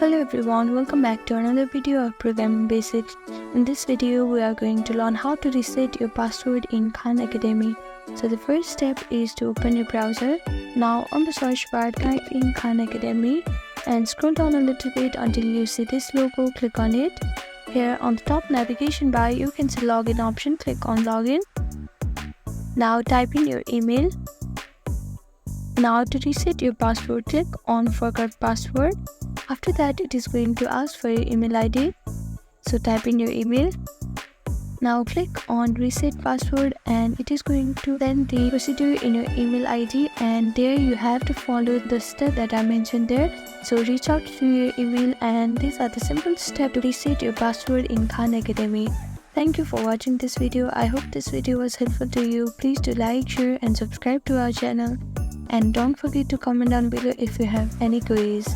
Hello everyone, welcome back to another video of Programming Basics. In this video, we are going to learn how to reset your password in Khan Academy. So the first step is to open your browser. Now on the search bar, type in Khan Academy and scroll down a little bit until you see this logo, click on it. Here on the top navigation bar, you can see login option, click on login. Now type in your email. Now to reset your password, click on forgot password. After that, it is going to ask for your email ID. So type in your email. Now click on reset password and it is going to send the procedure in your email ID, and there you have to follow the steps that I mentioned there. So reach out to your email, and these are the simple steps to reset your password in Khan Academy. Thank you for watching this video. I hope this video was helpful to you. Please do like, share and subscribe to our channel. And don't forget to comment down below if you have any queries.